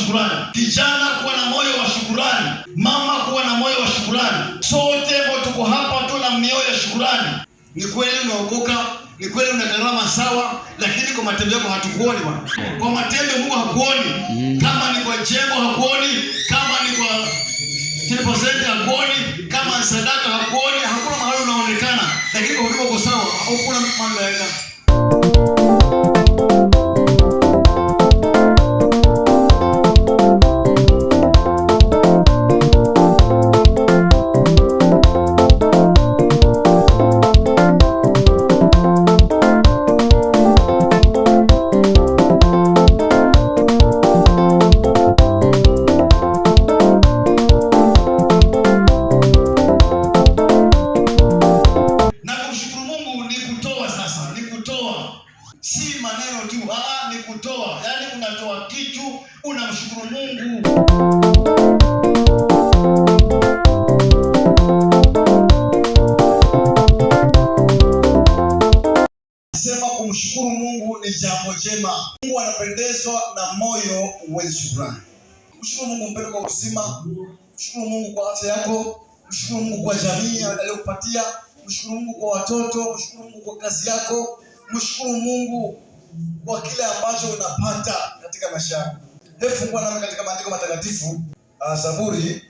shukrani, kijana kuwa na moyo wa shukrani, mama kuwa na moyo wa shukrani. Sote ambao tuko hapa tuna mioyo ya shukrani. Ni kweli unaokoka, ni kweli una karama sawa, lakini kwa matendo yako hatukuoni bwana. Kwa matendo Mungu hakuoni. Kama ni kwa jengo hakuoni, kama ni kwa 10% hakuoni, kama sadaka hakuoni, hakuna mahali unaonekana. Lakini kwa huduma uko sawa, hakuna mambo ya si maneno tu, ni kutoa. Yaani unatoa kitu, unamshukuru Mungu. Sema kumshukuru Mungu ni jambo jema. Mungu anapendezwa na moyo wenye shukrani. Mshukuru Mungu mpendo kwa uzima, mshukuru Mungu kwa afya yako, mshukuru Mungu kwa jamii aliyokupatia, mshukuru Mungu kwa watoto, mshukuru Mungu kwa kazi yako. Mshukuru Mungu kwa kile ambacho unapata katika maisha yako. Hebu fungua nami katika maandiko matakatifu, Zaburi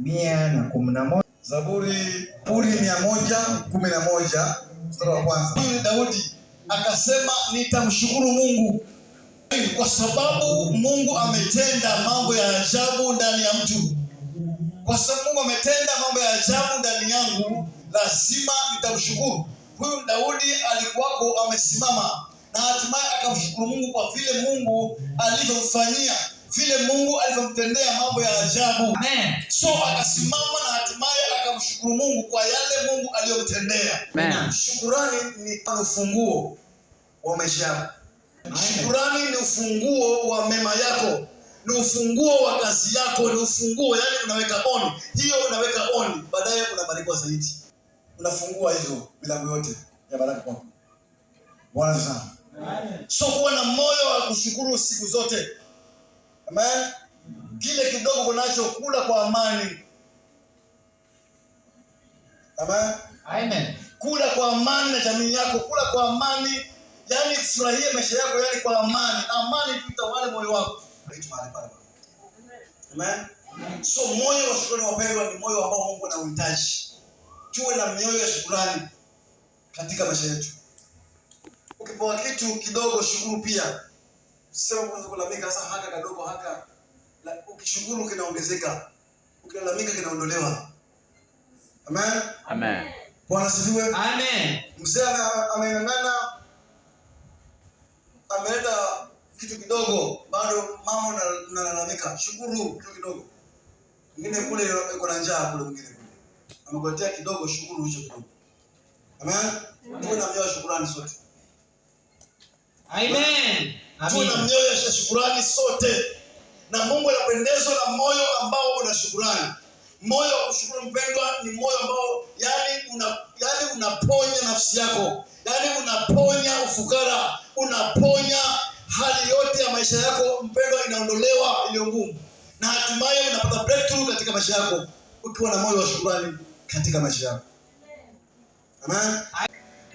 111. Zaburi 111 mstari wa kwanza. Daudi akasema nitamshukuru Mungu kwa sababu Mungu ametenda mambo ya ajabu ndani ya mtu. Kwa sababu Mungu ametenda mambo ya ajabu ndani yangu, lazima nitamshukuru. Huyu Daudi alikuwako amesimama na hatimaye akamshukuru Mungu kwa vile Mungu alivyomfanyia, vile Mungu alivyomtendea mambo ya ajabu. Amen. So akasimama na hatimaye akamshukuru Mungu kwa yale Mungu aliyomtendea. Amen. Shukrani ni ufunguo wa maisha yako. Shukrani ni ufunguo wa mema yako, ni ufunguo wa kazi yako, ni ufunguo, yani unaweka on. Hiyo unaweka on, baadaye unabarikiwa zaidi. Unafungua hizo milango yote ya baraka kwako. Bwana sana. Amen. So kuwa na moyo wa kushukuru siku zote. Amen. Kile kidogo unacho kula kwa amani. Amen. Amen. Kula kwa amani na jamii yako, kula kwa amani. Yaani furahia maisha yako yani kwa amani. Amani tutawale moyo wako. Amen. So moyo wa shukrani wapendwa ni moyo ambao Mungu anauhitaji. Tuwe na mioyo ya shukrani katika maisha yetu. Ukipewa kitu kidogo shukuru pia. Sema kwanza kulalamika sasa haka kadogo haka. Ukishukuru kinaongezeka. Ukilalamika kinaondolewa. Amen. Amen. Bwana asifiwe. Amen. Mzee ameng'ang'ana, ameleta kitu kidogo, bado mama unalalamika. Shukuru kitu kidogo. Mwingine kule yuko na njaa kule mwingine. Amekuletea kidogo, shukuru hicho kidogo. Amen. Tuwe na mioyo ya shukrani sote. Amen. Tuwe na mioyo ya shukrani sote. Na Mungu anapendezwa na moyo ambao una shukrani. Moyo wa kushukuru mpendwa ni moyo ambao yani unaponya nafsi yako. Yani unaponya ufukara, unaponya hali yote ya maisha yako mpendwa, inaondolewa ile ngumu. Na hatimaye unapata breakthrough katika maisha yako ukiwa na moyo wa shukrani katika maisha yako. Amen.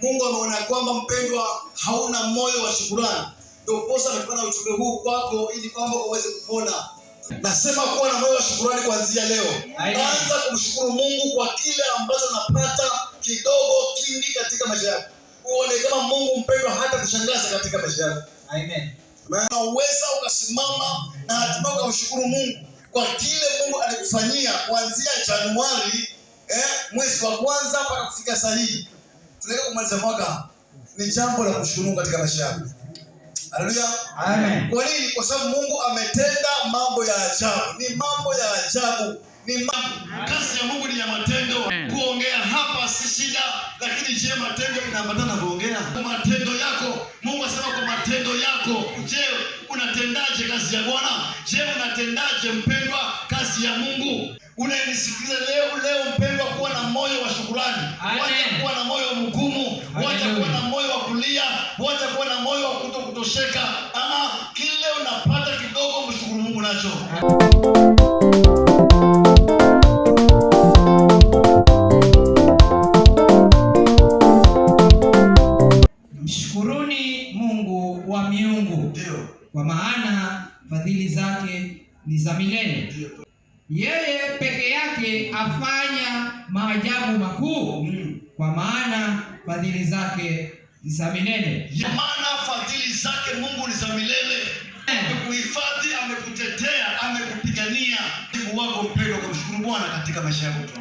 Mungu ameona kwamba mpendwa hauna moyo wa shukrani. Ndio posa ametuma ujumbe huu kwako ili kwamba uweze kupona. Nasema kuwa na moyo wa shukrani kuanzia leo. Anza kumshukuru Mungu kwa kile ambacho unapata kidogo kingi katika maisha yako. Uone kama Mungu mpendwa hata kushangaza katika maisha yako. Amen. Unaweza ukasimama na hatimaye ukamshukuru Mungu kwa kile Mungu alikufanyia kuanzia Januari mwezi wa kwanza mpaka kufika sasa hivi. Tunaenda kumaliza mwaka. Ni jambo la kushukuru Mungu katika maisha yako. Haleluya. Amen. Kwa nini? Kwa sababu Mungu ametenda mambo ya ajabu. Ni mambo ya ajabu. Kazi ya Mungu ni ya matendo. Kuongea hapa si shida, lakini je, matendo inaambatana na kuongea? Kwa matendo yako, Mungu asema kwa matendo yako. Je, unatendaje kazi ya Bwana? Je, unatendaje mpendwa kazi ya Mungu? Unanisikiliza leo mpendwa, kuwa na moyo wa shukrani. Wacha kuwa na moyo mgumu, wacha kuwa na moyo wa kulia, wacha kuwa na moyo wa kutosheka. Ama kile unapata kidogo mshukuru Mungu. nacho. Mshukuruni Mungu wa miungu. Ndio. Kwa maana fadhili zake ni za milele. Ndio. Yeye peke yake afanya maajabu makuu. Kwa maana fadhili zake ni za milele. Maana fadhili zake Mungu ni za milele. Amekuhifadhi, amekutetea, amekupigania. Mungu wako mpendwa, kumshukuru Bwana katika maisha yako tu.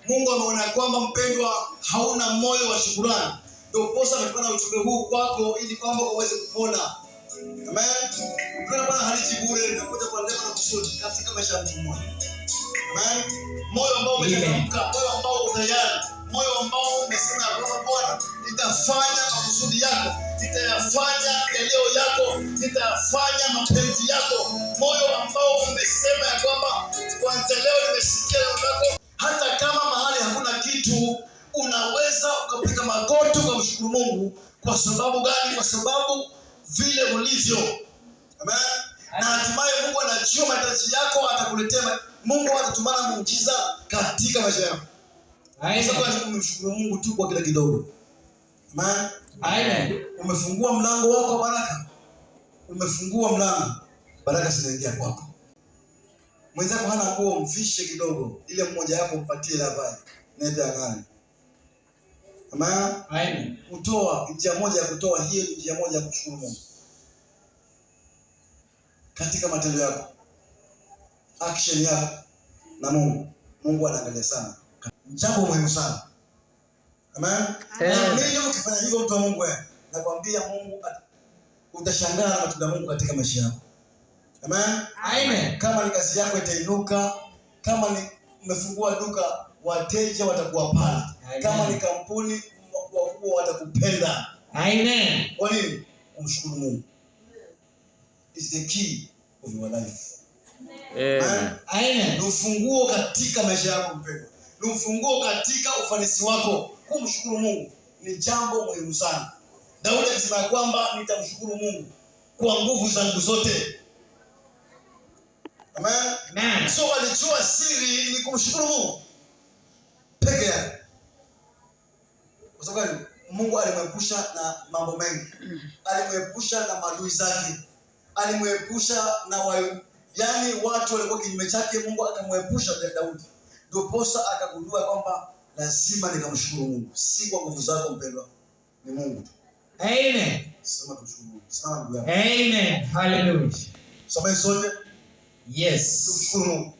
Mungu ameona kwamba mpendwa hauna moyo wa shukrani. Ndio posa ametuma na ujumbe huu kwako ili kwamba uweze kupona. Amen. Bwana halisi bure, nitakuja kwa leo na kusudi katika maisha ya mtu mmoja. Amen. Moyo ambao umechangamka, moyo ambao uko tayari, moyo ambao umesema kwamba Bwana nitafanya makusudi yako, nitayafanya yalio yako, nitayafanya mapenzi yako. Moyo ambao umesema ya kwamba kwanza leo nimesikia neno lako, hata kama mahali hakuna kitu, unaweza ukapiga magoti ukamshukuru Mungu. Kwa sababu gani? Kwa sababu vile ulivyo. Amen. Na hatimaye Mungu anajua mahitaji yako, atakuletea. Mungu atatumana muujiza katika maisha yako. Sasa umemshukuru Mungu tu kwa kila kidogo. Amen. Amen. Umefungua mlango wako wa baraka. Umefungua mlango, baraka zinaingia kwako. Mwenzako hana nguo, mfishe kidogo, ile mmoja wako mpatie lavae. Nenda ngani. Amen. Kutoa, njia moja ya kutoa, hiyo njia moja ya kushukuru Mungu. Katika matendo yako, action yako na Mungu anaangalia sana. Jambo muhimu sana. Amen. Mimi ukifanya hivyo mtu wa Mungu wewe, nakwambia Mungu utashangaa na matunda Mungu katika maisha yako. Amen. Kama ni kazi yako itainuka, kama ni umefungua duka, wateja watakuwa pale. Kama ni kampuni, wakubwa watakupenda. Amen. Kwa nini? Umshukuru Mungu. Is the key of your life. Amen. Ni ufunguo katika maisha yako mpendwa. Ni ufunguo katika ufanisi wako. Kumshukuru Mungu ni jambo muhimu sana. Daudi alisema kwamba nitamshukuru Mungu kwa nguvu zangu zote. Amen. So alijua siri ni kumshukuru Mungu peke yake. Kwa sababu Mungu alimwepusha na mambo mengi. Alimwepusha na maadui zake. Alimwepusha na watu walikuwa kinyume chake. Mungu akamwepusha Daudi. Ndio posa akagundua kwamba lazima nikamshukuru Mungu. Si kwa nguvu zako mpendwa, ni Mungu tu. Amen. Sema tushukuru. Sema ndugu yangu. Amen. Hallelujah. Sema sote. Yes. Tushukuru Mungu.